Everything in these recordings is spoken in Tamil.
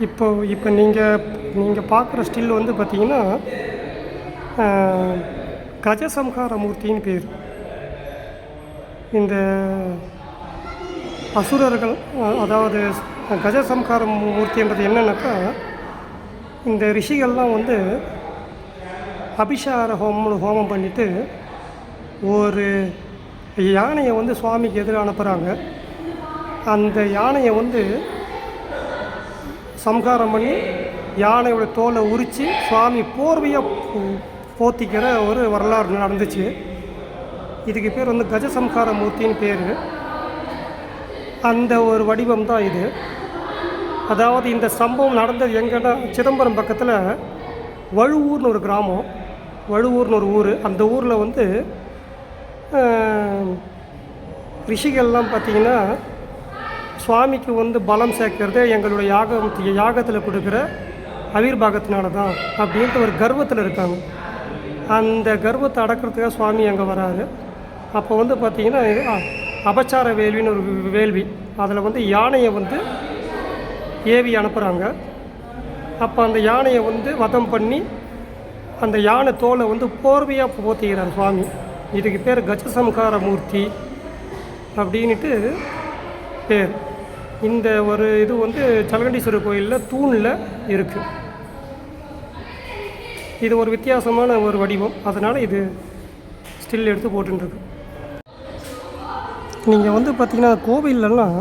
இப்போ இப்போ நீங்கள் பார்க்குற ஸ்டில் வந்து பார்த்தீங்கன்னா, கஜசம்ஹார மூர்த்தின்னு பேர். இந்த அசுரர்கள், அதாவது கஜசம்ஹார மூர்த்தின்றது என்னென்னாக்கா, இந்த ரிஷிகள்லாம் வந்து அபிஷார ஹோமம் பண்ணிவிட்டு ஒரு யானையை வந்து சுவாமிக்கு எதிராக அனுப்புகிறாங்க. அந்த யானையை வந்து சம்ஹாரம் பண்ணி யானையோட தோலை உரித்து சுவாமி போர்வையாக போத்திக்கிற ஒரு வரலாறு நடந்துச்சு. இதுக்கு பேர் வந்து கஜசம்ஹார மூர்த்தின்னு பேர். அந்த ஒரு வடிவம் தான் இது. அதாவது இந்த சம்பவம் நடந்தது எங்கன்னா, சிதம்பரம் பக்கத்தில் வழுவூர்னு ஒரு கிராமம், வழுவூர்னு ஒரு ஊர். அந்த ஊரில் வந்து ரிஷிகள்லாம் பார்த்திங்கன்னா, சுவாமிக்கு வந்து பலம் சேர்க்கறது எங்களுடைய யாகத்தில் கொடுக்குற அவிர்வாகத்தினால தான் அப்படின்ட்டு ஒரு கர்வத்தில் இருக்காங்க. அந்த கர்வத்தை அடக்கிறதுக்காக சுவாமி அங்கே வராரு. அப்போ வந்து பார்த்திங்கன்னா, அபச்சார வேள்வின்னு ஒரு வேள்வி, அதில் வந்து யானையை வந்து ஏவி அனுப்புகிறாங்க. அப்போ அந்த யானையை வந்து வதம் பண்ணி அந்த யானை தோலை வந்து போர்வையாக போத்திக்கிறார் சுவாமி. இதுக்கு பேர் கஜசம்ஹார மூர்த்தி அப்படின்ட்டு பேர். இந்த ஒரு இது வந்து சலகண்டீஸ்வரர் கோயிலில் தூணில் இருக்குது. இது ஒரு வித்தியாசமான ஒரு வடிவம், அதனால் இது ஸ்டில் எடுத்து போட்டுருக்கு. நீங்கள் வந்து பார்த்திங்கன்னா, கோவிலெல்லாம்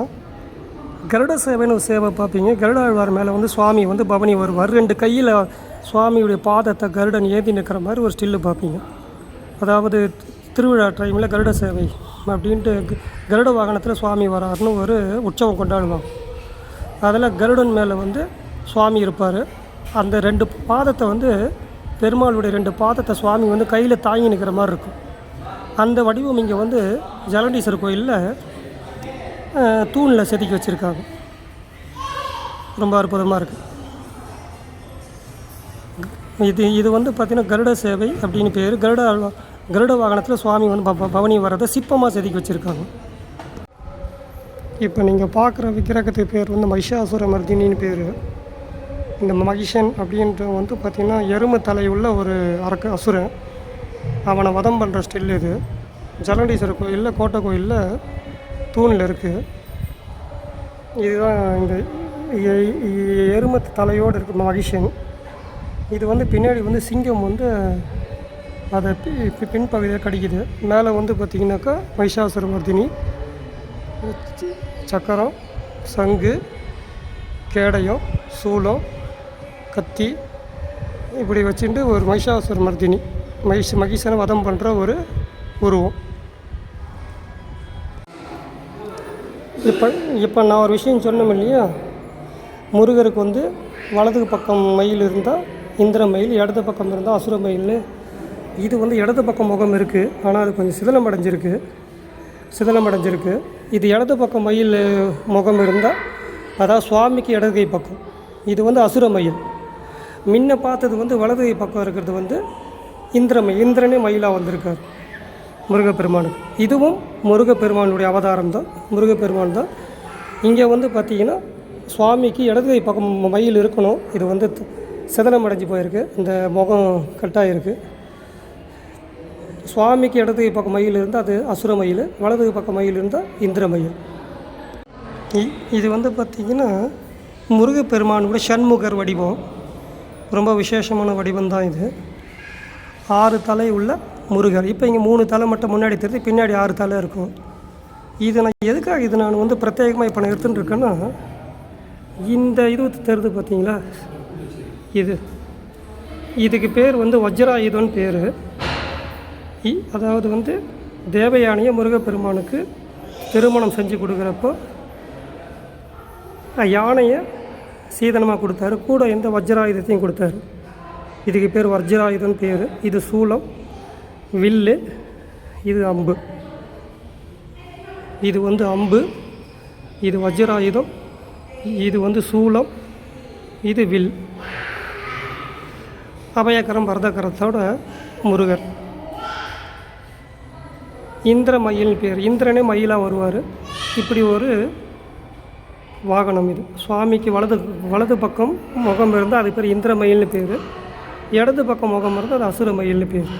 கருட சேவைன்னு ஒரு சேவை பார்ப்பீங்க. கருடாழ்வார் மேலே வந்து சுவாமி வந்து பவனி வருவார். 2 கையில் சுவாமியுடைய பாதத்தை கருடன் ஏந்தி நிற்கிற மாதிரி ஒரு ஸ்டில்லு பார்ப்பீங்க. அதாவது திருவிழா டைமில் கருட சேவை அப்படின்ட்டு கருட வாகனத்தில் சுவாமி வராருன்னு ஒரு உற்சவம் கொண்டாடுவாங்க. அதில் கருடன் மேலே வந்து சுவாமி இருப்பார். அந்த 2 பாதத்தை வந்து பெருமாளுடைய 2 பாதத்தை சுவாமி வந்து கையில் தாங்கி நிற்கிற மாதிரி இருக்கும். அந்த வடிவம் இங்கே வந்து ஜலண்டீஸ்வரர் கோயிலில் தூணில் செதுக்கி வச்சுருக்காங்க. ரொம்ப அற்புதமாக இருக்குது. இது வந்து பார்த்திங்கன்னா கருட சேவை அப்படின்னு பேர். கருட வாகனத்தில் சுவாமி வந்து பவனி வர்றதை சிற்பமாக செதுக்கி வச்சுருக்காங்க. இப்போ நீங்கள் பார்க்குற விக்கிரகத்துக்கு பேர் வந்து மகிஷாசுர மர்தினின்னு பேர். இந்த மகிஷன் அப்படின்ற வந்து பார்த்திங்கன்னா எருமை தலையுள்ள ஒரு அசுரன். அவனை வதம் பண்ணுற ஸ்டில் இது. ஜலண்டீஸ்வரர் கோயிலில், கோட்டை கோயிலில் தூணில் இருக்குது. இதுதான் இந்த எருமை தலையோடு இருக்குது மகிஷன். இது வந்து பின்னாடி வந்து சிங்கம் வந்து அதை பின்பகுதியாக கடிக்குது. மேலே வந்து பார்த்திங்கனாக்கா மகிஷாசுர மர்தினி, சக்கரம், சங்கு, கேடயம், சூலம், கத்தி இப்படி வச்சுட்டு ஒரு மகிஷாசுர மர்தினி, மகிஷனை வதம் பண்ணுற ஒரு உருவம். இப்போ நான் ஒரு விஷயம் சொன்னோம் இல்லையா, முருகருக்கு வந்து வலது பக்கம் மயில் இருந்தால் இந்திர மயில், இடது பக்கம் இருந்தால் அசுர மயில். இது வந்து இடது பக்கம் முகம் இருக்குது, ஆனால் அது கொஞ்சம் சிதிலம் அடைஞ்சிருக்கு. இது இடது பக்கம் மயில் முகம் இருந்தால், அதாவது சுவாமிக்கு இடது கை பக்கம், இது வந்து அசுர மயில். முன்ன பார்த்தது வந்து வலது கை பக்கம் இருக்கிறது வந்து இந்திரனே மயிலாக வந்திருக்கார் முருகப்பெருமானுக்கு. இதுவும் முருகப்பெருமானுடைய அவதாரம் தான், முருகப்பெருமான் தான். இங்கே வந்து பார்த்திங்கன்னா சுவாமிக்கு இடது கை பக்கம் மயில் இருக்கணும். இது வந்து சிதலம் அடைஞ்சு போயிருக்கு, இந்த முகம் கட்டாயிருக்கு. சுவாமிக்கு இடது கை பக்கம் மயில் இருந்தால் அது அசுர மயில், வலது பக்கம் மயில் இருந்தால் இந்திர மயில். இது வந்து பார்த்திங்கன்னா முருகப்பெருமானுடைய ஷண்முகர் வடிவம். ரொம்ப விசேஷமான வடிவம் தான் இது. 6 தலை உள்ள முருகர். இப்போ இங்கே 3 தலை மட்டும் முன்னாடி தெரியுது, பின்னாடி 6 தலை இருக்கும். இது நான் வந்து பிரத்யேகமாக இப்போ நான் எடுத்துகிட்டு இருக்கேன்னா, இந்த இது தெரியுது பார்த்தீங்களா, இதுக்கு பேர் வந்து வஜ்ராயுதம்னு பேர். அதாவது வந்து தேவயானியை முருகப்பெருமானுக்கு திருமணம் செஞ்சு கொடுக்குறப்போ யானையை சீதனமாக கொடுத்தாரு, கூட எந்த வஜ்ராயுதத்தையும் கொடுத்தாரு. இதுக்கு பேர் வஜ்ராயுதம்னு பேர். இது சூலம், வில்லு, இது அம்பு. இது வந்து அம்பு, இது வஜ்ராயுதம், இது வந்து சூலம், இது வில். அபயகரம் பரதகரத்தோட முருகர். இந்திர மயில் பேர். இந்திரனே மயிலாக வருவார். இப்படி ஒரு வாகனம் இது. சுவாமிக்கு வலது பக்கம் முகம் இருந்தால் அது பேர் இந்திர மயில்னு பேர். இடது பக்கம் முகம் இருந்தால் அது அசுர மயில்னு பேர்.